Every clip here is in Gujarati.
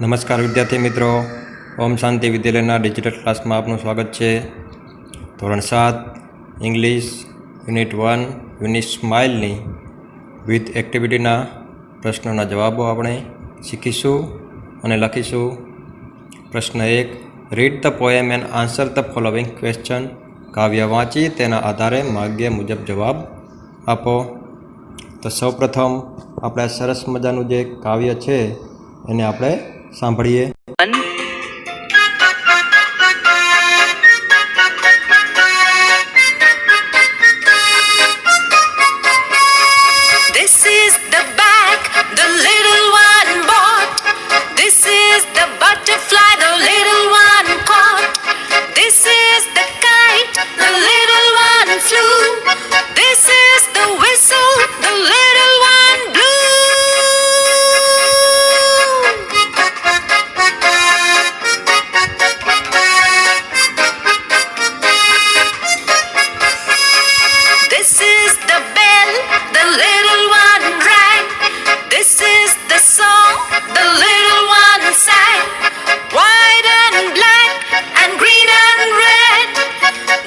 નમસ્કાર વિદ્યાર્થી મિત્રો, ઓમ શાંતિ વિદ્યાલયના ડિજિટલ ક્લાસમાં આપનું સ્વાગત છે. ધોરણ 7 ઇંગ્લિશ યુનિટ 1 યુનિટ સ્માઇલની વિથ એક્ટિવિટીના પ્રશ્નોના જવાબો આપણે શીખીશું અને લખીશું. પ્રશ્ન 1, read the poem and answer the following question. કાવ્ય વાંચી તેના આધારે માગ્ય મુજબ જવાબ આપો. તો સૌપ્રથમ આપણે સરસ મજાનું જે કાવ્ય છે એને આપણે સાંભળીએ. This is the bag the little one bought. This is the butterfly the little one caught. This is the kite the little one flew. This is the whistle the little one blew. This is the bell the little one rang. This is the song the little one sang. White and black and green and red,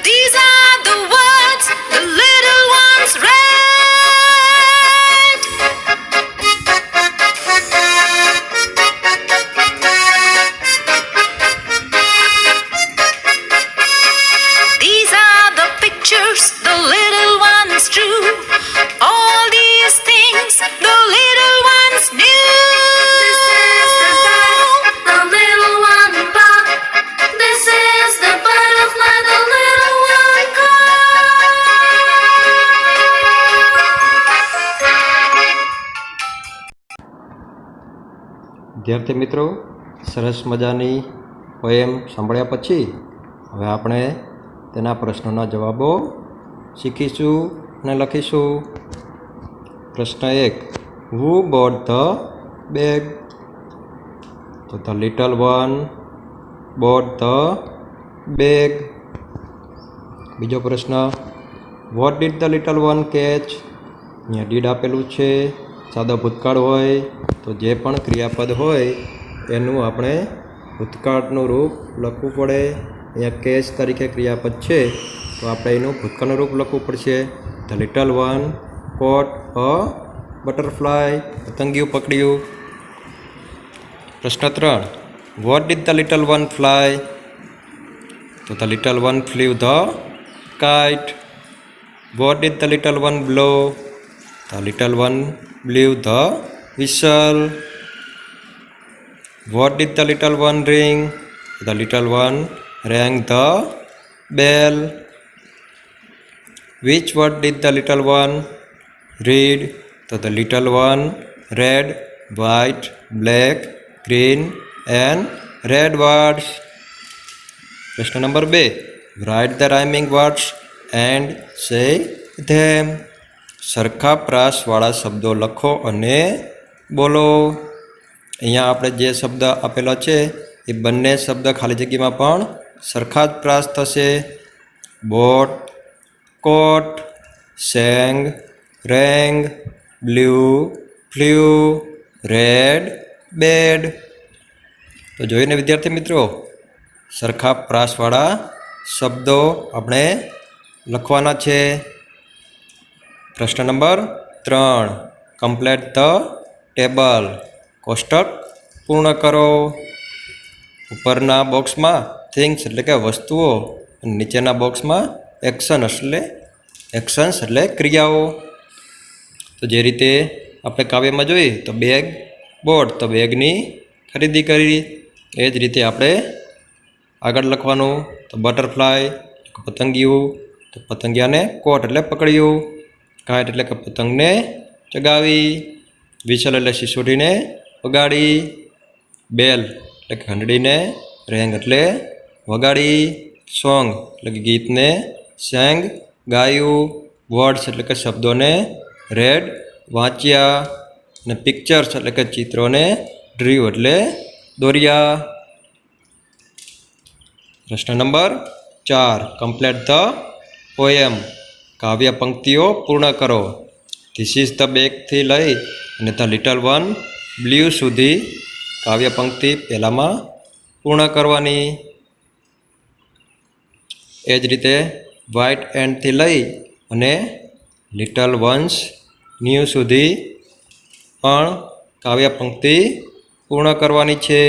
these are the words the little ones read. These are the pictures the little ones drew. All these things the little ones knew. This is the bag the little one bought. This is the butterfly the little one caught. વિદ્યાર્થી મિત્રો, સરસ મજાની પોએમ સાંભળ્યા પછી હવે આપણે તેના પ્રશ્નોના જવાબો શીખીશું અને લખીશું. પ્રશ્ન 1, હુ બોટ ધ બેગ? તો the little one boat the bag. બીજો પ્રશ્ન, vote did the little one catch? અહીંયા ડીડ આપેલું છે, સાદો ભૂતકાળ હોય તો જે પણ ક્રિયાપદ હોય એનું આપણે ભૂતકાળનું રૂપ લખવું પડે. અહીંયા કેચ તરીકે ક્રિયાપદ છે તો આપણે એનું ભૂતકાળનું રૂપ લખવું પડશે. The little one caught a butterfly, પતંગિયું પકડ્યું. પ્રશ્ન 3, what did the little one fly? તો the little one flew the kite. What did the little one blow? The little one blew the whistle. What did the little one ring? The little one rang the bell. Which word did the little one read? So the little one read white, black, green and red words. Question number 2. Write the rhyming words and say them. સરખા પ્રાસવાળા શબ્દો લખો અને બોલો. અહીંયા આપણે જે શબ્દ આપેલો છે એ બંને શબ્દ ખાલી જગ્યામાં પણ સરખા જ પ્રાસ થશે. Boat, coat, sang, rang, blue, flew, red, bed. તો જોઈને વિદ્યાર્થી મિત્રો, સરખા પ્રાસવાળા શબ્દો આપણે લખવાના છે. પ્રશ્ન નંબર 3, કમ્પ્લીટ ધ ટેબલ. કોષ્ટક પૂર્ણ કરો. ઉપરના બોક્સમાં થિંગ્સ એટલે કે વસ્તુઓ અને નીચેના બોક્સમાં એક્શન્સ એટલે ક્રિયાઓ. તો જે રીતે આપણે કાવ્યમાં જોઈએ તો બેગ બોટ, તો બેગની ખરીદી કરી. એ જ રીતે આપણે આગળ લખવાનું. તો બટરફ્લાય પતંગિયું, તો પતંગિયાને કોટ એટલે પકડ્યું. કાઇટ એટલે કે પતંગને ચગાવી. વિસલ એટલે સિસોટીને વગાડી. બેલ એટલે કે ઘંટડીને. રેંગ એટલે વગાડી. સોંગ એટલે કે ગીતને, સેંગ ગાયું, વર્ડ્સ એટલે કે શબ્દોને, રેડ વાંચ્યા, અને પિક્ચર્સ એટલે કે ચિત્રોને, ડ્રીવ એટલે દોર્યા. પ્રશ્ન નંબર 4. Complete the poem. કાવ્ય પંક્તિઓ પૂર્ણ કરો. ધીસ ઇઝ ધ બેગથી લઈ અને ધ લિટલ વન બ્લ્યુ સુધી કાવ્ય પંક્તિ પહેલામાં પૂર્ણ કરવાની. એ જ રીતે વ્હાઇટ એન્ડથી લઈ અને લિટલ વન્સ ન્યૂ સુધી પણ કાવ્ય પંક્તિ પૂર્ણ કરવાની છે.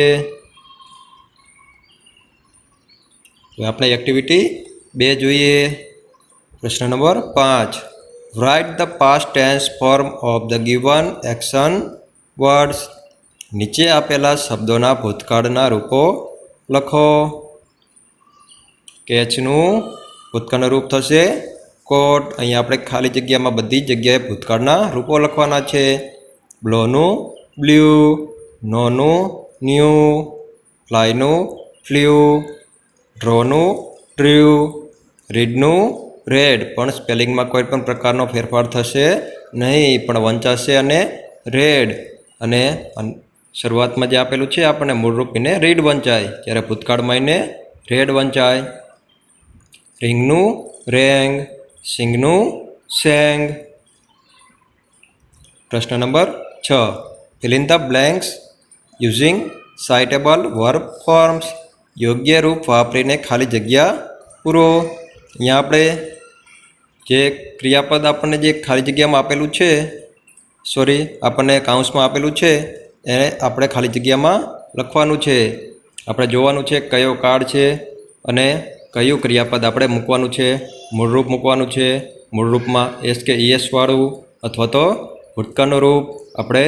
તો આપણે એક્ટિવિટી 2 જોઈએ. પ્રશ્ન number 5. Write the past tense form of the given action words. નીચે આપેલા શબ્દોના ભૂતકાળના રૂપો લખો. કેચનું ભૂતકાળનું રૂપ થશે કોટ. અહીંયા આપણે ખાલી જગ્યામાં બધી જગ્યાએ ભૂતકાળના રૂપો લખવાના છે. બ્લોનું બ્લ્યુ, નોનું ન્યૂ, ફ્લાયનું ફ્લ્યુ, ડ્રોનું ડ્રીવ, રીડનું રેડ. પણ સ્પેલિંગમાં કોઈ પણ પ્રકારનો ફેરફાર થશે નહીં, પણ વંચાશે અને રેડ. અને શરૂઆતમાં જે આપેલું છે આપણને મૂળરૂપ એને રીડ વંચાય, જ્યારે ભૂતકાળમાં એને રેડ વંચાય. રિંગનું રેંગ, સિંગનું સેંગ. પ્રશ્ન number 6. Fill in the blanks using suitable verb forms. યોગ્ય રૂપ વાપરીને ખાલી જગ્યા પૂરો. અહીંયા આપણે જે ક્રિયાપદ આપણને જે ખાલી જગ્યામાં આપેલું છે, આપણને કાઉન્સમાં આપેલું છે, એને આપણે ખાલી જગ્યામાં લખવાનું છે. આપણે જોવાનું છે કયો કાળ છે અને કયું ક્રિયાપદ આપણે મૂકવાનું છે. મૂળરૂપ મૂકવાનું છે. મૂળરૂપમાં એસ કે ઈએસ વાળું, અથવા તો ભૂતકાળનું રૂપ. આપણે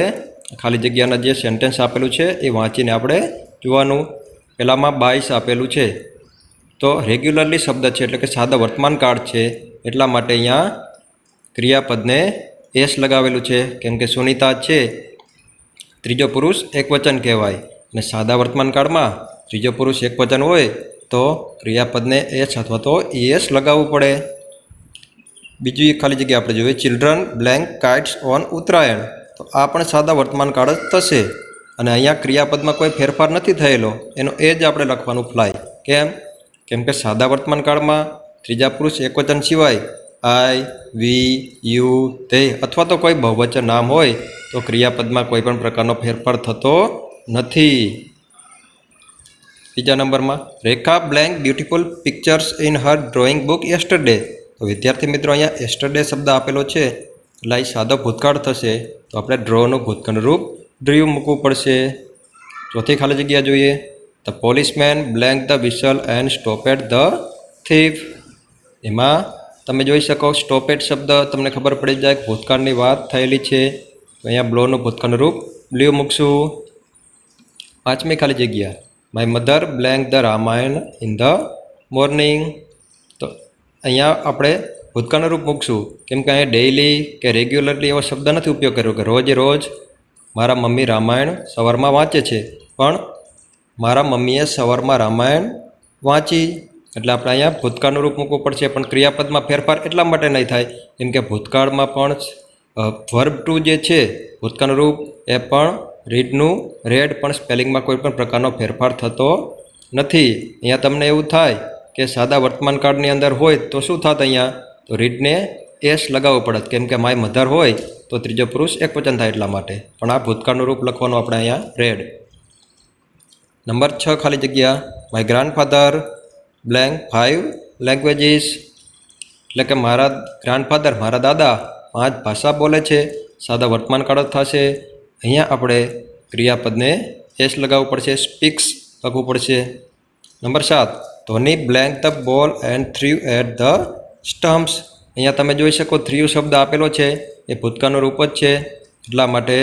ખાલી જગ્યાના જે સેન્ટેન્સ આપેલું છે એ વાંચીને આપણે જોવાનું. પહેલાંમાં 22 આપેલું છે, તો રેગ્યુલરલી શબ્દ છે એટલે કે સાદા વર્તમાન કાળ છે, એટલા માટે અહીંયા ક્રિયાપદને એસ લગાવેલું છે. કેમ કે સુનિતા છે ત્રીજો પુરુષ એકવચન કહેવાય, અને સાદા વર્તમાન કાળમાં ત્રીજો પુરુષ એકવચન હોય તો ક્રિયાપદને એસ અથવા તો ઈએસ લગાવવું પડે. બીજી ખાલી જગ્યા આપણે જોઈએ, children blank kites on Uttarayan. તો આ પણ સાદા વર્તમાન કાળ જ થશે, અને અહીંયા ક્રિયાપદમાં કોઈ ફેરફાર નથી થયેલો, એનો એ જ આપણે લખવાનું ફ્લાય. કેમ કે સાદા વર્તમાન કાળમાં ત્રીજા પુરુષ એકવચન સિવાય આઈ, વી, યુ, તે અથવા તો કોઈ બહુવચન નામ હોય તો ક્રિયાપદમાં કોઈ પણ પ્રકારનો ફેરફાર થતો નથી. બીજા નંબરમાં, Rekha blank beautiful pictures in her drawing book yesterday. તો વિદ્યાર્થી મિત્રો અહીંયા યસ્ટરડે શબ્દ આપેલો છે એટલે એ સાદો ભૂતકાળ થશે, તો આપણે ડ્રોનું ભૂતકાળનું રૂપ ડ્રીવ મૂકવું પડશે. ચોથી ખાલી જગ્યા જોઈએ, the policeman blank the whistle and stopped the thief. એમાં તમે જોઈ શકો સ્ટોપેડ શબ્દ તમને ખબર પડી જાય કે ભૂતકાળની વાત થયેલી છે, તો અહીંયા બ્લોનું ભૂતકાળનું રૂપ બ્લ્યુ મૂકશું. પાંચમી ખાલી જગ્યા, my mother blank the Ramayana in the morning. તો અહીંયા આપણે ભૂતકાળનું રૂપ મૂકશું, કેમ કે અહીંયા ડેઇલી કે રેગ્યુલરલી એવો શબ્દ નથી ઉપયોગ કર્યો કે રોજે રોજ મારા મમ્મી રામાયણ સવારમાં વાંચે છે, પણ મારા મમ્મીએ સવારમાં રામાયણ વાંચી. એટલે આપણે અહીંયા ભૂતકાળનું રૂપ મૂકવું પડશે, પણ ક્રિયાપદમાં ફેરફાર એટલા માટે નહીં થાય કેમ કે ભૂતકાળમાં પણ વર્બ ટુ જે છે ભૂતકાળનું રૂપ એ પણ રીડનું રેડ, પણ સ્પેલિંગમાં કોઈ પણ પ્રકારનો ફેરફાર થતો નથી. અહીંયા તમને એવું થાય કે સાદા વર્તમાન કાળની અંદર હોય તો શું થાત, અહીંયા તો રીડને એસ લગાવવું પડત, કેમ કે માય મધર હોય તો ત્રીજો પુરુષ એકવચન થાય એટલા માટે. પણ આ ભૂતકાળનું રૂપ લખવાનું આપણે અહીંયા રેડ. નંબર 6 ખાલી જગ્યા, માય ગ્રાન્ડફાધર બ્લેન્ક 5 લેંગ્વેજીસ. એટલે કે મારા ગ્રાન્ડફાધર મારા દાદા 5 ભાષા બોલે છે, સાદા વર્તમાન કાળ થશે. અહીંયા આપણે ક્રિયાપદને એસ લગાવવું પડશે, સ્પીક્સ લખવું પડશે. Number 7, Dhoni blank the ball and threw at the stumps. અહીંયા તમે જોઈ શકો થ્રીવ શબ્દ આપેલો છે એ ભૂતકાળનું રૂપ જ છે, એટલા માટે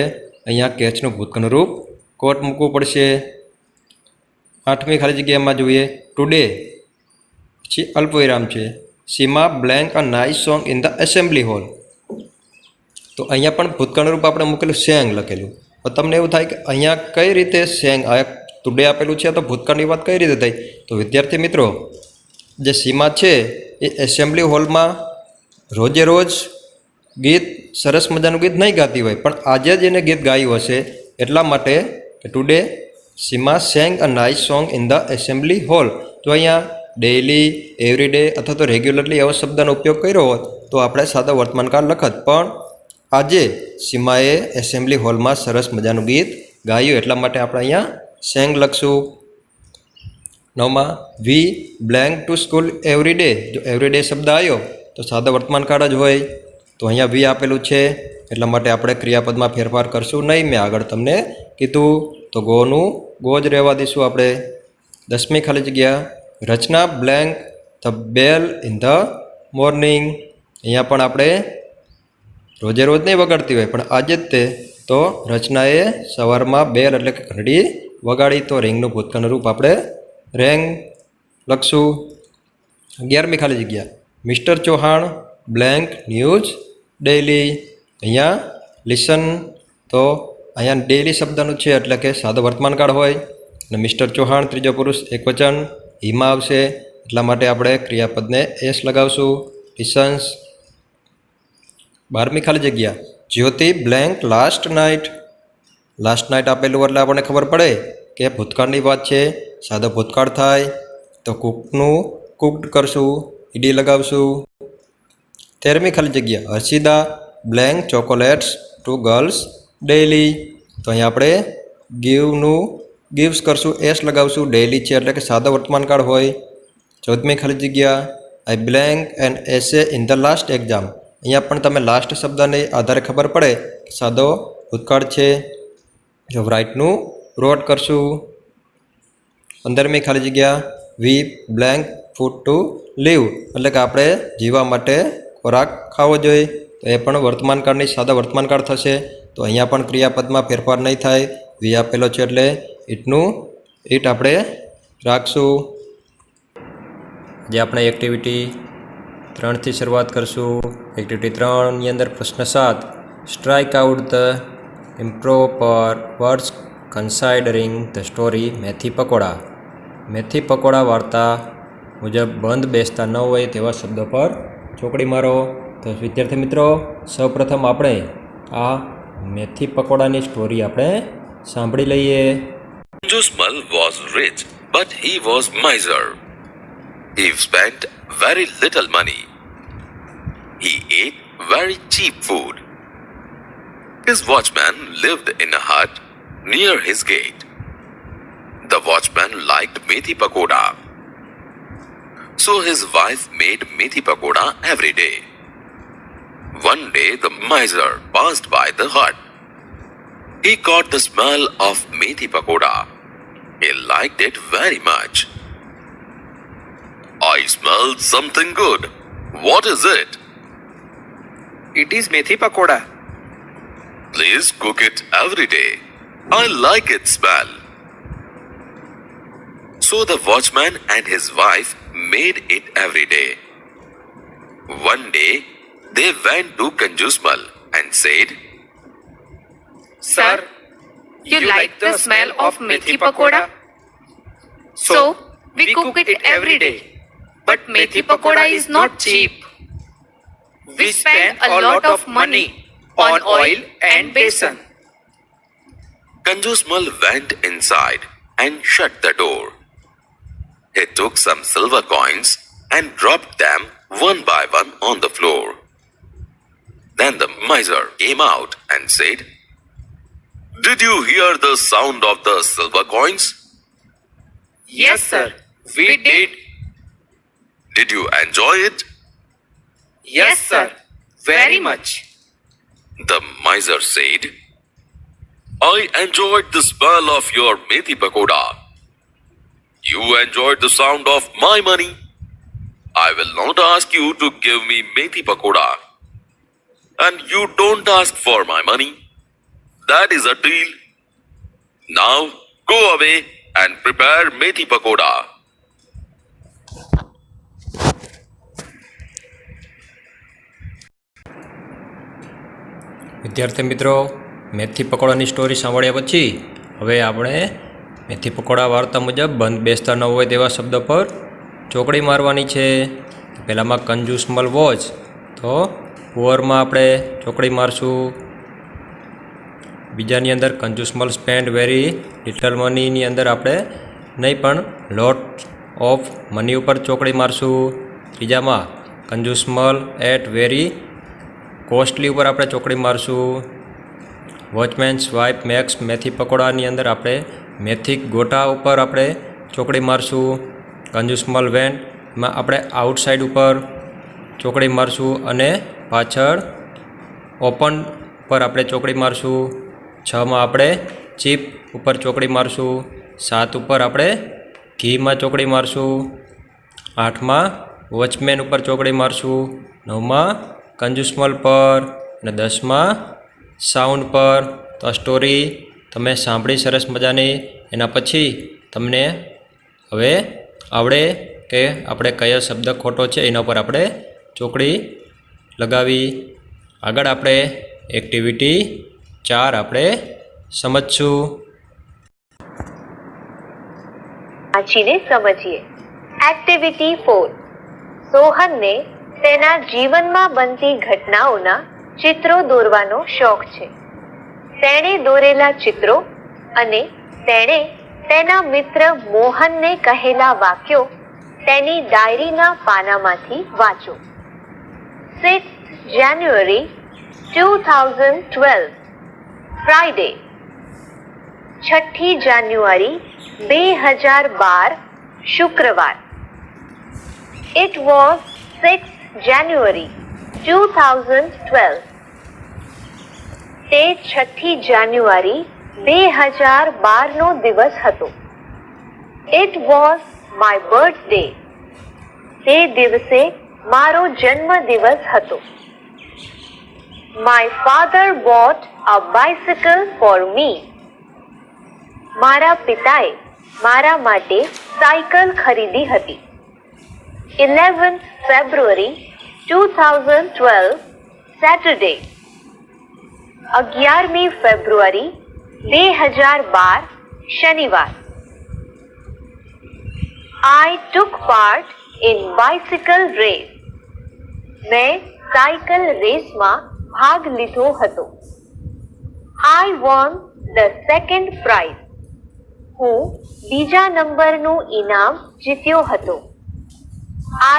અહીંયા કેચનું ભૂતકાળનું રૂપ કોટ મૂકવું પડશે. 8મી ખાલી જગ્યામાં જોઈએ, ટુડે પછી અલ્પવિરામ છે, Seema blank a nice song in the assembly hall. તો અહીંયા પણ ભૂતકાળનું રૂપ આપણે મૂકેલું સેંગ લખેલું. તો તમને એવું થાય કે અહીંયા કઈ રીતે સેંગ, આ ટુડે આપેલું છે તો ભૂતકાળની વાત કઈ રીતે થઈ? તો વિદ્યાર્થી મિત્રો જે સીમા છે એ એસેમ્બલી હોલમાં રોજે રોજ ગીત સરસ મજાનું ગીત નહીં ગાતી હોય, પણ આજે જ એને ગીત ગાયું હશે એટલા માટે today Seema sang a nice song in the assembly hall. જો અહીંયા ડેઇલી, એવરીડે અથવા તો રેગ્યુલરલી એવો શબ્દનો ઉપયોગ કર્યો હોત તો આપણે સાદો વર્તમાનકાળ લખત, પણ આજે સીમાએ એસેમ્બલી હોલમાં સરસ મજાનું ગીત ગાયું એટલા માટે આપણે અહીંયા સેંગ લખશું. નવમાં we blank to school every day. જો એવરી ડે શબ્દ આવ્યો તો સાદો વર્તમાનકાળ જ હોય, તો અહીંયા વી આપેલું છે એટલા માટે આપણે ક્રિયાપદમાં ફેરફાર કરશું નહીં. મેં આગળ તમને કીધું તો ગોનું ગો જ રહેવા દઈશું આપણે. 10મી ખાલી જગ્યા Rachna blank the bell in the morning. અહીંયા પણ આપણે રોજે રોજ નહીં વગાડતી હોય પણ આજે જ તે તો રચનાએ સવારમાં બેલ એટલે કે ઘંટડી વગાડી, તો રિંગનું ભૂતકાળનું રૂપ આપણે રેંગ લખશું. 11મી ખાલી જગ્યા mister Chauhan blank news daily. અહીંયા લિસન તો અહીંયા ડેઇલી શબ્દનું છે એટલે કે સાદો વર્તમાનકાળ હોય, અને મિસ્ટર ચૌહાણ ત્રીજો પુરુષ એકવચન હીમાં આવશે એટલા માટે આપણે ક્રિયાપદને એસ લગાવશું, લિસન્સ. 12મી ખાલી જગ્યા Jyoti blank last night. Last night આપેલું એટલે આપણને ખબર પડે કે ભૂતકાળની વાત છે, સાદો ભૂતકાળ થાય તો કુકનું કુકડ કરશું, ઈડી લગાવશું. 13મી ખાલી જગ્યા Harshida blank chocolates to girls daily. તો અહીંયા આપણે ગીવનું ગિવ્સ કરશું, એસ લગાવશું, ડેઇલી છે એટલે કે સાદો વર્તમાનકાળ હોય. 14મી ખાલી જગ્યા I blank an essay in the last exam. અહીંયા પણ તમે લાસ્ટ શબ્દને આધારે ખબર પડે કે સાદો ભૂતકાળ છે, જો રાઇટનું રોટ કરશું. 15મી ખાલી જગ્યા વી બ્લેન્ક ફૂડ ટુ લીવ એટલે કે આપણે જીવવા માટે ખોરાક ખાવો જોઈએ, તો એ પણ વર્તમાનકાળની સાદા વર્તમાનકાળ થશે, તો અહીંયા પણ ક્રિયાપદમાં ફેરફાર નહીં થાય. વી આપેલો છે એટલે ઈટનું ઈટ આપણે રાખશું. જે આપણે એક્ટિવિટી 3થી શરૂઆત કરશું. એક્ટિવિટી 3ની અંદર પ્રશ્ન 7 strike out the improper words considering the story methi pakoda. મેથી પકોડા વાર્તા મુજબ બંધ બેસતા ન હોય તેવા શબ્દો પર ચોકડી મારો. તો વિદ્યાર્થી મિત્રો સૌપ્રથમ આપણે આ મેથી પકોડાની સ્ટોરી આપણે સાંભળી લઈએ. Kanjusmal was rich, but he was miser. He spent very little money. He ate very cheap food. His watchman lived in a hut near his gate. The watchman liked methi pakoda, so his wife made methi pakoda every day. One day the miser passed by the hut. He caught the smell of methi pakoda. He liked it very much. I smelled something good. What is it? It is methi pakoda. Please cook it every day. I like its smell. So the watchman and his wife made it every day. One day they went to Kanjusmal and said, Sir, you like the smell of methi pakoda? So, we cook it every day. But methi pakoda is not cheap. We spend a lot of money on oil and besan. Kanjusmal went inside and shut the door. He took some silver coins and dropped them one by one on the floor. Then the miser came out and said, Did you hear the sound of the silver coins? Yes, sir, we did. Did you enjoy it? Yes, sir, very much. The miser said, I enjoyed the smell of your methi pakoda. You enjoyed the sound of my money. I will not ask you to give me methi pakoda. And you don't ask for my money. That is a deal. Now go away and prepare methi pakoda. વિદ્યાર્થી મિત્રો મેથી પકોડાની સ્ટોરી સાંભળ્યા પછી હવે આપણે મેથી પકોડા વાર્તા મુજબ બંધ બેસતા ન હોય તેવા શબ્દ પર ચોકડી મારવાની છે. પહેલાંમાં કન્ઝ્યુમબલ વોચ, તો પુઅરમાં આપણે ચોકડી મારશું. બીજાની અંદર કન્ઝ્યુમબલ સ્પેન્ડ વેરી લિટલ મનીની અંદર આપણે નહીં પણ લોટ ઓફ મની ઉપર ચોકડી મારશું. ત્રીજામાં કન્ઝ્યુમબલ એટ વેરી કોસ્ટલી ઉપર આપણે ચોકડી મારશું. વોચમેન્સ વાઇફ મેક્સ મેથી પકોડાની અંદર આપણે મેથી ગોટા ઉપર આપણે ચોકડી મારશું. કન્ઝ્યુમબલ વેન્ટમાં આપણે આઉટસાઇડ ઉપર ચોકડી મારશું અને પાછળ ઓપન પર આપણે ચોકડી મારશું. 6માં આપણે ચીપ ઉપર ચોકડી મારશું. 7 ઉપર આપણે ઘીમાં ચોકડી મારશું. 8માં વોચમેન ઉપર ચોકડી મારશું. 9માં કન્ઝ્યુમબલ પર અને 10માં સાઉન્ડ પર. તો આ સ્ટોરી તમે સાંભળી સરસ મજાની. એના પછી તમને હવે આવડે કે આપણે કયો શબ્દ ખોટો છે એના ઉપર આપણે ચોકડી લગાવી. આગળ આપણે એક્ટિવિટી 4 આપણે સમજશું. વાંચીને સમજીએ. એક્ટિવિટી 4. સોહનને તેના જીવનમાં બનતી ઘટનાઓના ચિત્રો દોરવાનો શોખ છે. તેણે દોરેલા ચિત્રો અને તેણે તેના મિત્ર મોહનને કહેલા વાક્યો તેની ડાયરીના પાનામાંથી વાંચો. 6th January 2012 Friday. 6ઠી જાન્યુઆરી 2012 શુક્રવાર. It was 6th January 2012. તે 6ઠી જાન્યુઆરી 2012 નો દિવસ હતો. It was my birthday. તે દિવસે મારો જન્મ દિવસ હતો. My father bought a bicycle for me. મારા પિતાએ મારા માટે સાયકલ ખરીદી હતી. 11th February 2012 Saturday. 11મી ફેબ્રુઆરી 2012 શનિવાર. I took part in bicycle race. મેં સાયકલ રેસમાં ભાગ લીધો હતો. I won the second prize. હું બીજા નંબરનું ઇનામ જીત્યો હતો.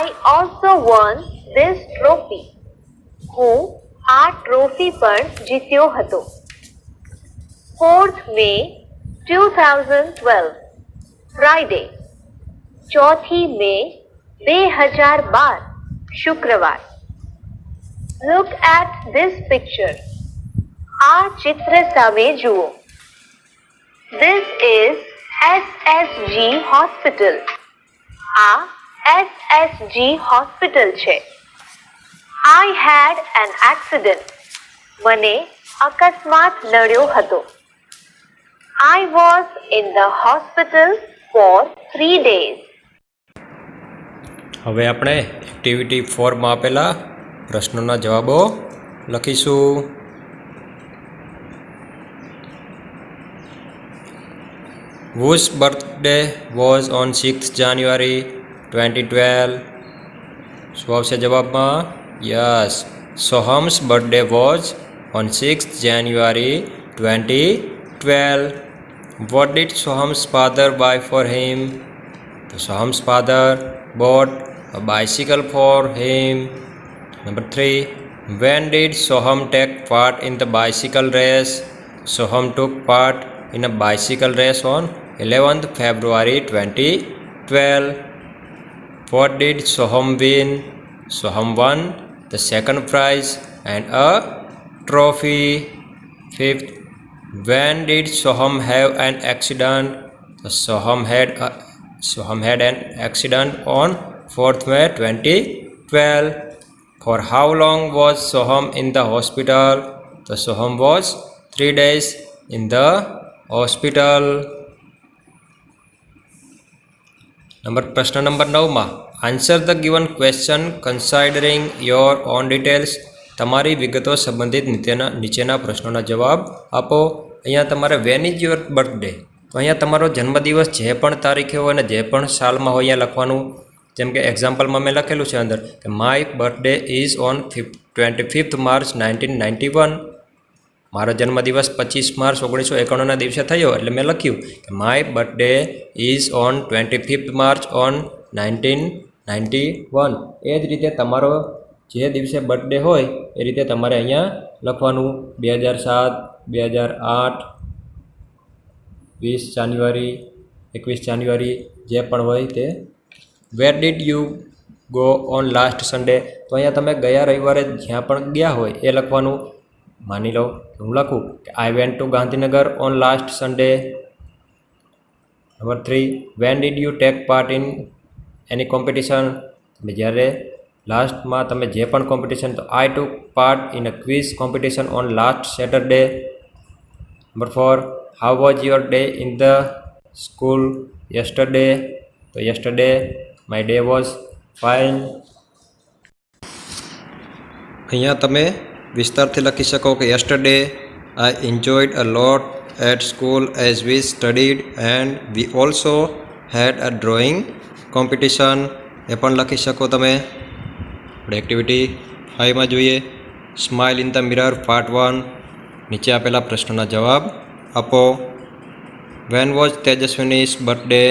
I also won this trophy. હું આ ટ્રોફી પણ જીત્યો હતો. 4th May 2012 Friday. 4ઠી મે 2012 શુક્રવાર. Look at this picture. આ ચિત્ર સામે જુઓ. This is SSG Hospital. આ SSG Hospital છે. I had an accident. મને અકસ્માત નડ્યો હતો. I was in the hospital for 3 days. હવે આપણે એક્ટિવિટી 4માં આપેલા પ્રશ્નોના જવાબો લખીશું. Whose birthday was on 6th January 2012? શું આવશે જવાબમાં? Yes, Soham's birthday was on 6th January 2012. What did Soham's father buy for him? So Soham's father bought a bicycle for him. Number 3. When did Soham take part in the bicycle race? Soham took part in a bicycle race on 11th February 2012. What did Soham win? Soham won the second prize and a trophy. 5th. When did Soham have an accident? Soham had an accident on 4th May 2012. For how long was Soham in the hospital? Soham was 3 days in the hospital. પ્રશ્ન નંબર 9માં answer the given question considering your own details. તમારી વિગતો સંબંધિત નીચેના પ્રશ્નોના જવાબ આપો. અહીંયા તમારે વેન ઇઝ યોર બર્થડે, તો અહીંયા તમારો જન્મદિવસ જે પણ તારીખે હોય અને જે પણ સાલમાં હોય અહીંયા લખવાનું. જેમ કે એક્ઝામ્પલમાં મેં લખેલું છે અંદર કે my birthday is on 25th March 1991. મારો જન્મદિવસ 25 માર્ચ 1991ના દિવસે થયો, એટલે મેં લખ્યું કે my birthday is on 25th March on 1991. એ જ રીતે તમારો જે દિવસે બર્થડે હોય એ રીતે તમારે અહીંયા લખવાનું 2007, 2008, 20 જાન્યુઆરી, 21 જાન્યુઆરી જે પણ હોય તે. Where did you go on last Sunday, તો અહીંયા તમે ગયા રવિવારે જ્યાં પણ ગયા હોય એ લખવાનું. માની લો હું લખું કે I went to Gandhinagar on last Sunday. Number 3, when did you take part in any competition, તમે જ્યારે લાસ્ટમાં તમે જે પણ કોમ્પિટિશન, તો I took part in a quiz competition on last Saturday. Number 4, how was your day in the school yesterday, તો yesterday my day was fine. અહીંયા તમે વિસ્તારથી લખી શકો કે yesterday I enjoyed a lot at school as V studied and we also had a drawing competition, એ પણ લખી શકો તમે. આપણે એક્ટિવિટી 5માં જોઈએ. Smile in the mirror part 1. નીચે આપેલા પ્રશ્નોના જવાબ આપો. When was Tejaswini's birthday?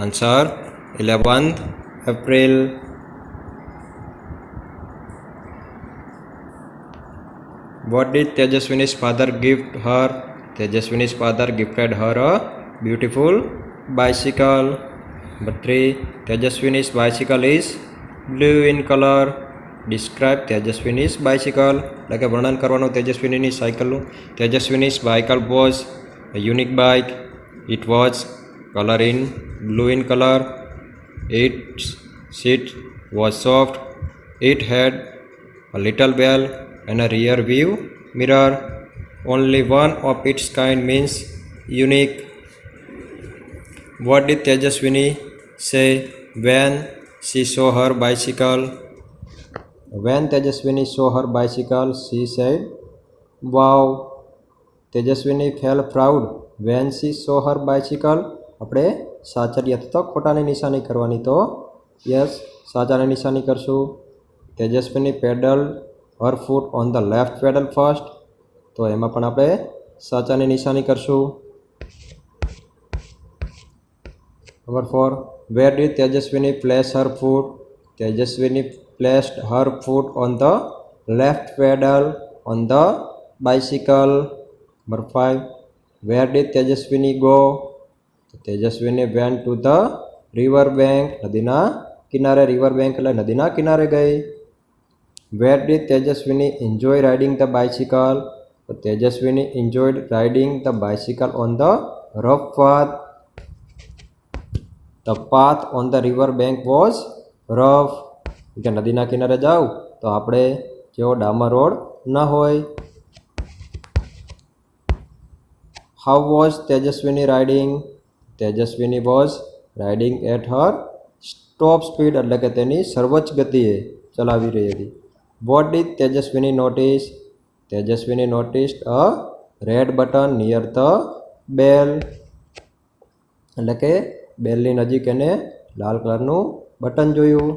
Answer 11th April. What did Tejaswini's father gift her? Tejaswini's father gifted her a beautiful bicycle. Number 3, Tejaswini's bicycle is blue in color. Describe Tejaswini's bicycle. એટલે કે વર્ણન કરવાનું તેજસ્વિનીની સાયકલનું. Tejaswini's bicycle was a unique bike. It was color in blue in color. Its seat was soft. It had a little bell and a rear view mirror. Only one of its kind means unique. What did Tejaswini say when she saw her bicycle? When Tejaswini saw her bicycle, she said, "Wow." Tejaswini felt proud when she saw her bicycle. આપણે સાચરી અથવા ખોટાની નિશાની કરવાની, તો યસ સાચાની નિશાની કરશું. Tejaswini pedal her foot on the left pedal first, તો એમાં પણ આપણે સાચાની નિશાની કરશું. Number 4, where did Tejaswini place her foot? Tejaswini placed her foot on the left pedal on the bicycle. Number 5, where did Tejaswini go? તો Tejaswini went to the river bank, નદીના કિનારે. રિવર બેંક એટલે નદીના કિનારે ગઈ. Where did Tejaswini enjoy riding the bicycle? તો Tejaswini enjoyed riding the bicycle on the rough path. The path on the river bank was rough. કે નદીના કિનારે જાઓ તો આપણે જેવો ડામર રોડ ન હોય. How was Tejaswini riding? Tejaswini was riding at her stop speed, એટલે કે તેની સર્વોચ્ચ ગતિએ ચલાવી રહી હતી. What did Tejaswini notice? Tejaswini noticed a red button near the bell, એટલે કે બેલની નજીક એને લાલ કલરનું બટન જોયું.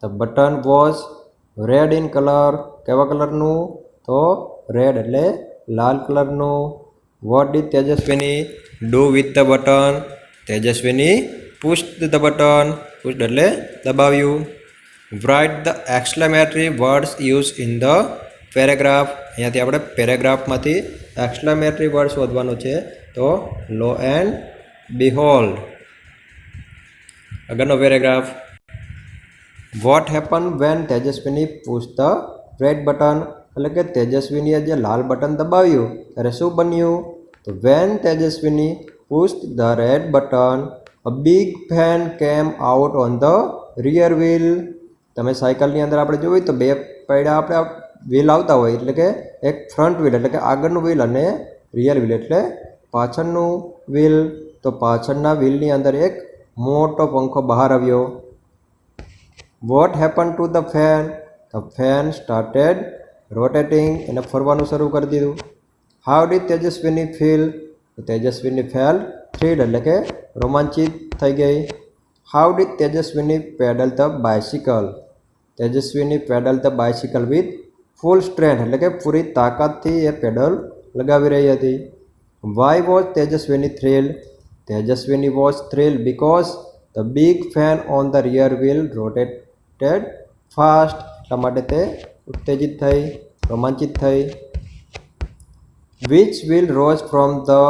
The button was red in colour, કેવા કલરનું? તો રેડ એટલે લાલ કલરનું. What did Tejaswini do with the button? Tejaswini pushed the button, pushed એટલે દબાવ્યું. Write the exclamatory words use in the paragraph. અહીંયાથી આપણે પેરેગ્રાફમાંથી એક્સક્લેમેટરી વર્ડ શોધવાનું છે, તો લો એન્ડ બિહોલ્ડ. આગળનો paragraph. What happen when Tejaswini push the red button? એટલે કે તેજસ્વીનીએ જે લાલ બટન દબાવ્યું ત્યારે શું બન્યું? તો when Tejaswini pushed the red button, a big fan came out on the rear wheel. તમે સાયકલની અંદર આપણે જોયું તો બે પૈડા આપણે વ્હીલ આવતા હોય, એટલે કે એક ફ્રન્ટ વ્હીલ એટલે કે આગળનું વ્હીલ અને રિયર વ્હીલ એટલે પાછળનું વ્હીલ. તો પાછળના વ્હીલની અંદર એક મોટો પંખો બહાર આવ્યો. What happen to the fan? The fan started rotating, એને ફરવાનું શરૂ કરી દીધું. How did Tejaswini feel? Tejaswini felt thrilled એટલે કે રોમાંચિત થઈ ગઈ. How did Tejaswini pedal the bicycle? Tejaswini pedal the bicycle with full strength, એટલે કે પૂરી તાકાતથી એ પેડલ લગાવી રહી હતી. Why was Tejaswini thrilled? Tejaswini was thrilled because the big fan on the rear wheel rotated fast. એટલા માટે તે ઉત્તેજિત થઈ, રોમાંચિત થઈ. Which wheel rose from the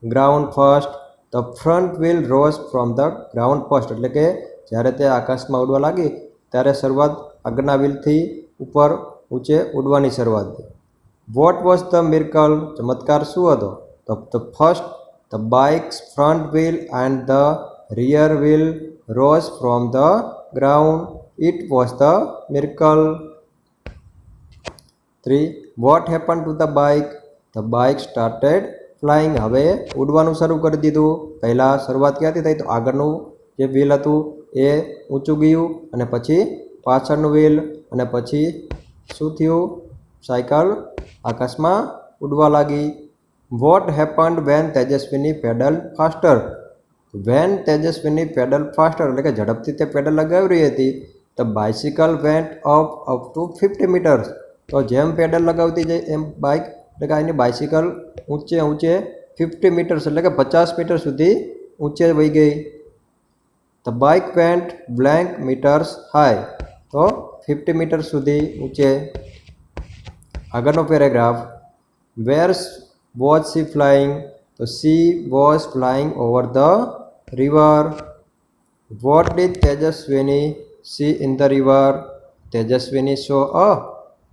ground first? The front wheel rose from the ground first, એટલે કે જ્યારે તે આકાશમાં ઉડવા લાગી ત્યારે શરૂઆત આગળના વ્હીલથી ઉપર ઊંચે ઉડવાની શરૂઆત થઈ. What was the miracle? ચમત્કાર શું હતો? The first the bikes front wheel and the rear wheel rose from the ground. It was the miracle. 3. Vote happen to the bike? The bike started flying. હવે ઉડવાનું શરૂ કરી દીધું. પહેલાં શરૂઆત ક્યાંથી થઈ? તો આગળનું જે વ્હીલ હતું એ ઊંચું ગયું અને પછી પાછળનું વ્હીલ અને પછી શું થયું? સાયકલ આકાશમાં ઉડવા લાગી. What happened when Tejaswini pedal faster? When Tejaswini pedal faster, એટલે કે ઝડપથી તે પેડલ લગાવી રહી હતી. The bicycle went up to 50 meters. તો જેમ પેડલ લગાવતી જાય એમ બાઇક, એટલે કે એની બાઇસિકલ ઊંચે 50 મીટર્સ, એટલે કે 50 મીટર સુધી ઊંચે વહી ગઈ. The bike went blank metres high. તો 50 મીટર સુધી ઊંચે. આગળનો paragraph. Where was she flying? તો she was flying over the river. What did Tejaswini see in the river? Tejaswini saw a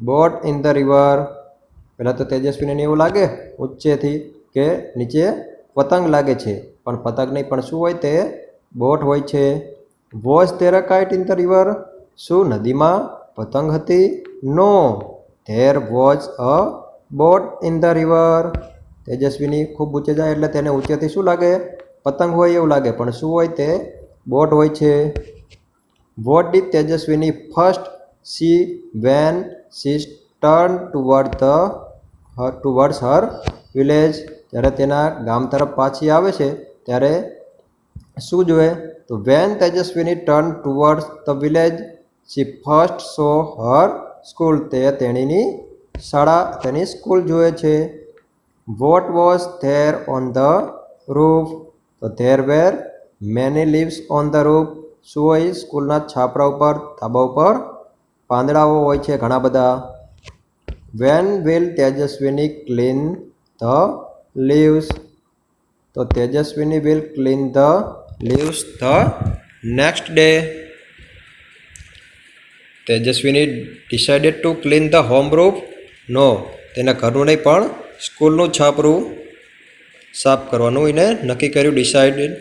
boat in the river. પહેલાં તો તેજસ્વીને એવું લાગે ઊંચેથી કે નીચે પતંગ લાગે છે, પણ પતંગ નહીં, પણ શું હોય? તે બોટ હોય છે. Was there a kite in the river? શું નદીમાં પતંગ હતી? No, there was a boat in the river. Tejaswini ખૂબ ઊંચે જાય એટલે તેને ઊંચેથી શું લાગે? પતંગ હોય એવું લાગે, પણ શું હોય? તે બોટ હોય છે. What did Tejaswini first see when she turn towards her village? જ્યારે તેના ગામ તરફ પાછી આવે છે ત્યારે શું જોવે? તો when Tejaswini turn towards the village she first saw her school. તે તેણીની શાળા, તેની સ્કૂલ જોવે છે. What was there on the roof? તો there were many leaves on the roof. શું હોય? સ્કૂલના છાપરા ઉપર, ધાબા ઉપર પાંદડાઓ હોય છે ઘણા બધા. When will Tejaswini clean the leaves? તો Tejaswini will clean the leaves the next day. Tejaswini decided to clean the home roof? No, તેના ઘરનું નહીં પણ સ્કૂલનું છાપરું સાફ કરવાનું એને નક્કી કર્યું, ડિસાઇડેડ.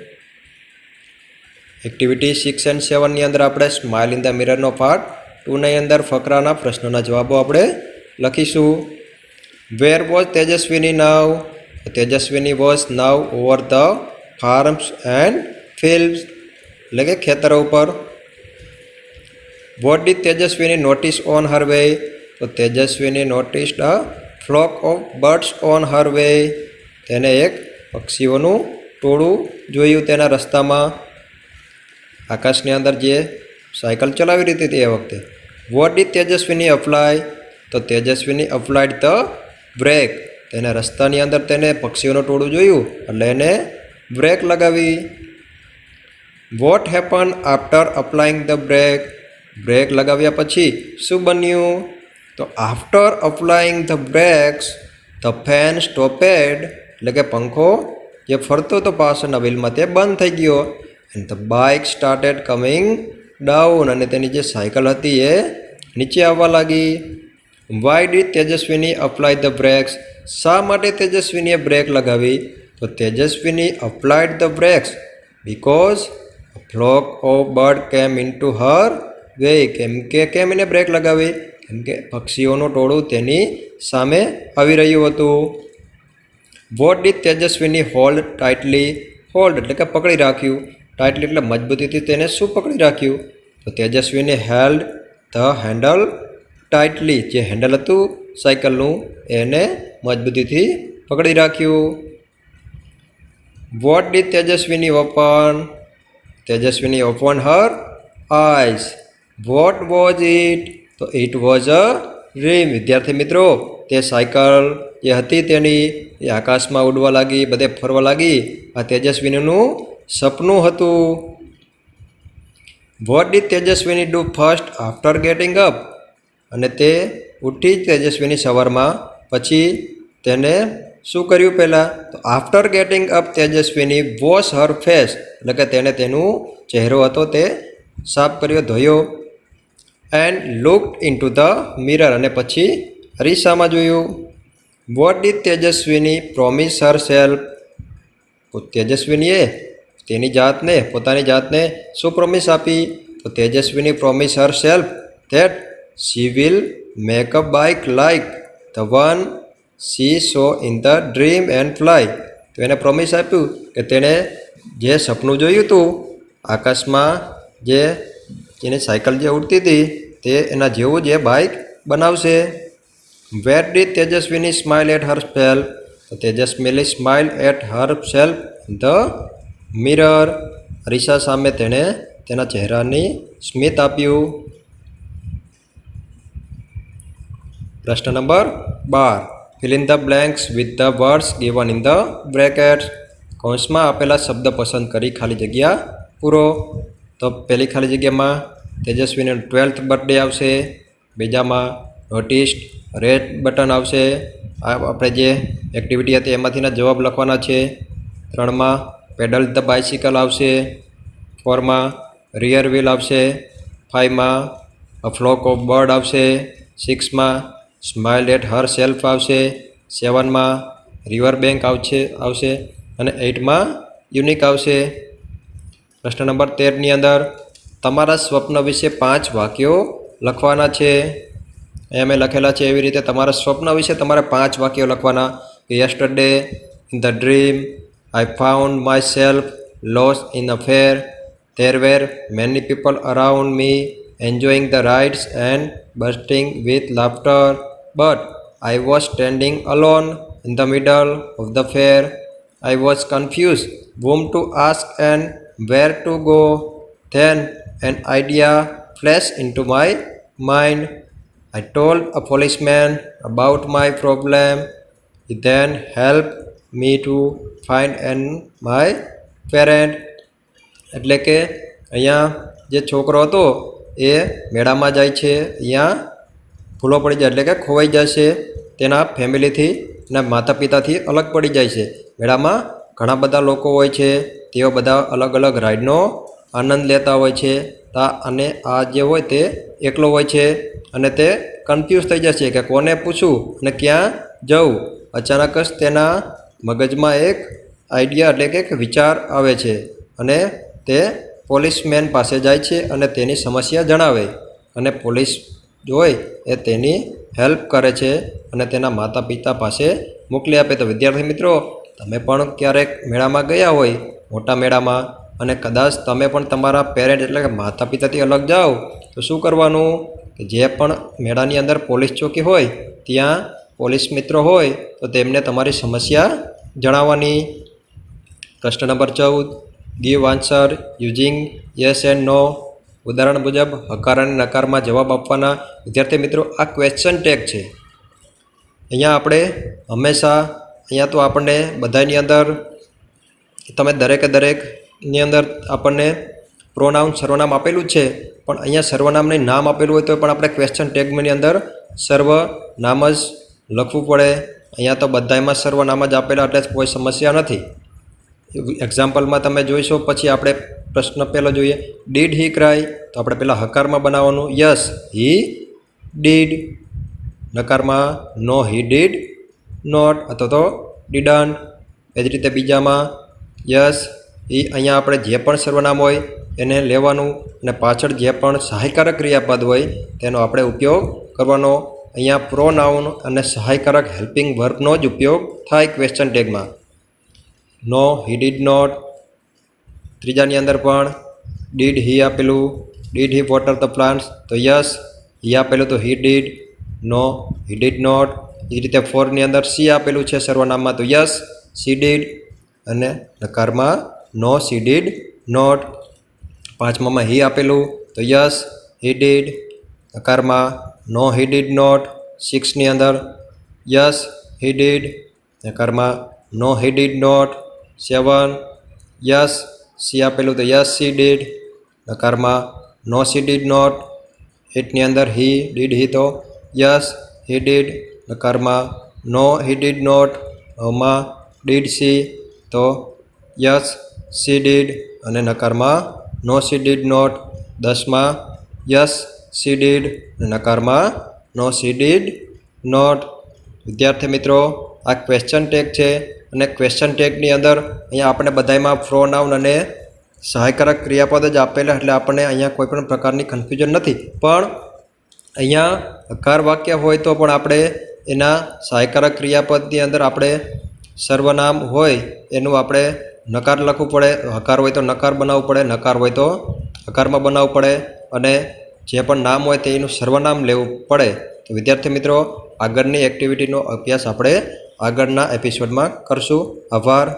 એક્ટિવિટી 6 and 7 ની અંદર આપણે સ્માઇલ ઇન ધ મિરરનો પાર્ટ 2 ની અંદર ફકરાના પ્રશ્નોના જવાબો આપણે લખીશું. Where was Tejaswini now? Tejaswini was now over the farms and fields, એટલે કે ખેતરો ઉપર. What did Tejaswini notice on her way? તો Tejaswini noticed a flock of birds on her way. તેને એક પક્ષીઓનું ટોળું જોયું તેના રસ્તામાં. આકાશની અંદર જે સાયકલ ચલાવી રહી હતી એ વખતે. Vote did Tejaswini apply? તો તેજસ્વીની અપ્લાઇડ ધ બ્રેક. તેને રસ્તાની અંદર તેને પક્ષીઓનું ટોળું જોયું એટલે એને બ્રેક લગાવી. What happen after applying the brake? Brake લગાવ્યા પછી શું બન્યું? તો after applying the brakes the fan stopped, એટલે કે પંખો જે ફરતો હતો પાછળના વ્હીલમાં તે બંધ થઈ ગયો. And the bike started coming down, અને તેની જે સાયકલ હતી એ નીચે આવવા લાગી. Why did Tejaswini apply the brakes? શા માટે તેજસ્વીનીએ બ્રેક લગાવી? તો Tejaswini applied the brakes because a flock of bird came in to her way. કેમ એને બ્રેક લગાવી? કેમ કે પક્ષીઓનું ટોળું તેની સામે આવી રહ્યું હતું. What did Tejaswini hold tightly? Hold એટલે કે પકડી રાખ્યું, ટાઇટલી એટલે મજબૂતીથી તેને શું પકડી રાખ્યું? તો તેજસ્વીને હેલ્ડ ધ હેન્ડલ ટાઇટલી. જે હેન્ડલ હતું સાયકલનું એને મજબૂતીથી પકડી રાખ્યું. Vote did Tejaswini open? Tejaswini open her eyes. What was it? તો ઇટ વોઝ અ ડ્રીમ. વિદ્યાર્થી મિત્રો, તે સાયકલ જે હતી તેની એ આકાશમાં ઉડવા લાગી, બધે ફરવા લાગી. આ તેજસ્વીનીનું સપનું હતું. What did Tejaswini do first after getting up? અને તે ઉઠી તેજસ્વીની સવારમાં, પછી તેને શું કર્યું પહેલાં? તો after getting up Tejaswini wash her face, એટલે કે તેને તેનું ચહેરો હતો તે સાફ કર્યો, ધોયો. And looked into the mirror, અને પછી અરીસામાં જોયું. What did Tejaswini promise herself? તેજસ્વીનીએ તેની જાતને, પોતાની જાતને શું પ્રોમિસ આપી? તો Tejaswini promise herself that she will make a bike like the one she saw in the dream and fly. તો એને પ્રોમિસ આપ્યું કે તેણે જે સપનું જોયું હતું આકાશમાં, જે એની સાયકલ જે ઉડતી હતી તે એના જેવું જે બાઇક બનાવશે. Where did Tejaswini smile at herself? તો Tejaswini smile at herself the mirror. અરીસા સામે તેણે તેના ચહેરાની સ્મિત આપ્યું. પ્રશ્ન number 12. Fill in the blanks with the words given in the brackets. કૌંસમાં આપેલા શબ્દ પસંદ કરી ખાલી જગ્યા પૂરો. તો પહેલી ખાલી જગ્યામાં તેજસ્વીનો 12th બર્થડે આવશે. બીજામાં નોટિસ્ડ રેડ બટન આવશે. આ આપણે જે એક્ટિવિટી હતી એમાંથીના જવાબ લખવાના છે. 3માં પેડલ ધ બાઇસિકલ આવશે. 4માં રિયર વ્હીલ આવશે. 5માં અ ફ્લોક ઓફ બર્ડ આવશે. 6માં સ્માઇલ એટ હર સેલ્ફ આવશે. 7માં રિવર બેંક આવશે અને 8માં યુનિક આવશે. પ્રશ્ન નંબર 13ની અંદર તમારા સ્વપ્ન વિશે 5 વાક્યો લખવાના છે. અહીંયા મેં લખેલા છે એવી રીતે તમારા સ્વપ્ન વિશે તમારે 5 વાક્યો લખવાના. Yesterday in the dream I found my self lost in a fair. There were many people around me enjoying the rides and bursting with laughter, but I was standing alone in the middle of the fair. I was confused whom to ask and where to go. Then an idea flashed into my mind. I told a policeman about my problem. He then helped me to find my parent. એટલે કે અહીંયા જે છોકરો હતો એ મેળામાં જાય છે, અહીંયા ભૂલો પડી જાય એટલે કે ખોવાઈ જાય છે, તેના ફેમિલીથી એના માતા પિતાથી અલગ પડી જાય છે. મેળામાં ઘણા બધા લોકો હોય છે, તેઓ બધા અલગ અલગ રાઈડનો આનંદ લેતા હોય છે. અને આ જે હોય તે એકલો હોય છે અને તે કન્ફ્યુઝ થઈ જાય છે કે કોને પૂછું અને ક્યાં જવું. અચાનક જ તેના મગજમાં એક આઈડિયા એટલે કે એક વિચાર આવે છે અને તે પોલીસમેન પાસે જાય છે અને તેની સમસ્યા જણાવે અને પોલીસ હોય એ તેની હેલ્પ કરે છે અને તેના માતા પિતા પાસે મોકલી આપે. તો વિદ્યાર્થી મિત્રો, તમે પણ ક્યારેક મેળામાં ગયા હોય, મોટા મેળામાં, અને કદાચ તમે પણ તમારા પેરેન્ટ એટલે કે માતા પિતાથી અલગ જાઓ તો શું કરવાનું કે જે પણ મેળાની અંદર પોલીસ ચોકી હોય ત્યાં પોલીસ મિત્રો હોય તો તેમને તમારી સમસ્યા જણાવવાની. પ્રશ્ન number 14. Give answer using yes and no. ઉદાહરણ મુજબ હકાર અને નકારમાં જવાબ આપવાના. વિદ્યાર્થી મિત્રો, આ ક્વેશ્ચન ટેગ છે. અહીંયા આપણે હંમેશા અહીંયા તો આપણને બધાની અંદર તમે દરેકની અંદર આપણને પ્રોનાઉન સર્વનામ આપેલું જ છે, પણ અહીંયા સર્વનામને નામ આપેલું હોય તો પણ આપણે ક્વેશ્ચન ટેગની અંદર સર્વનામ જ લખવું પડે. અહીંયા તો બધામાં સર્વનામ જ આપેલા એટલે કોઈ સમસ્યા નથી. એક્ઝામ્પલમાં તમે જોઈશો. પછી આપણે પ્રશ્ન પહેલો જોઈએ. Did he cry? તો આપણે પહેલાં હકારમાં બનાવવાનું યસ હી ડીડ. નકારમાં નો હી ડીડ નોટ અથવા તો ડીડન્ટ. એ જ રીતે બીજામાં યસ હી. અહીંયા આપણે જે પણ સર્વનામ હોય એને લેવાનું અને પાછળ જે પણ સહાયકારક ક્રિયાપદ હોય તેનો આપણે ઉપયોગ કરવાનો. અહીંયા પ્રોનાઉન અને સહાયકારક હેલ્પિંગ વર્બનો જ ઉપયોગ થાય ક્વેશ્ચન ટેગમાં. No he did not. ત્રીજાની અંદર પણ ડીડ હી આપેલું. Did he water the plants? તો યસ હી આપેલું તો he did. No he did not. એ રીતે 4ની અંદર સી આપેલું છે સર્વનામમાં તો યસ સી ડીડ. અને નકારમાં નો સી ડીડ નોટ. પાંચમામાં હી આપેલું તો યસ હી ડીડ, નકારમાં નો હી ડીડ નોટ. 6ની અંદર યસ હી ડીડ, નકારમાં no he did not. 7 yes she આપેલું તો યસ સી ડીડ, નકારમાં નો સી ડીડ નોટ. 8ની અંદર હી ડીડ હી તો યસ હી ડીડ, નકારમાં નો હી ડીડ નોટ. 9માં ડીડ સી તો યસ સી ડીડ અને નકારમાં no she did not. 10માં yes she did અને નકારમાં નો સી ડીડ નોટ. વિદ્યાર્થી મિત્રો, આ ક્વેશ્ચન ટેગ છે અને ક્વેશ્ચન ટેગની અંદર અહીંયા આપણે બધામાં પ્રોનાઉન અને સહાયકારક ક્રિયાપદ જ આપેલા, એટલે આપણને અહીંયા કોઈ પણ પ્રકારની કન્ફ્યુઝન નથી. પણ અહીંયા હકાર વાક્ય હોય તો પણ આપણે એના સહાયકારક ક્રિયાપદની અંદર આપણે સર્વનામ હોય એનું આપણે નકાર લખવું પડે. હકાર હોય તો નકાર બનાવવું પડે, નકાર હોય તો હકારમાં બનાવવું પડે, અને જે પણ નામ હોય તેનું સર્વનામ લેવું પડે. તો વિદ્યાર્થી મિત્રો, આગળની એક્ટિવિટીનો અભ્યાસ આપણે આગળના એપિસોડમાં કરશું. આભાર.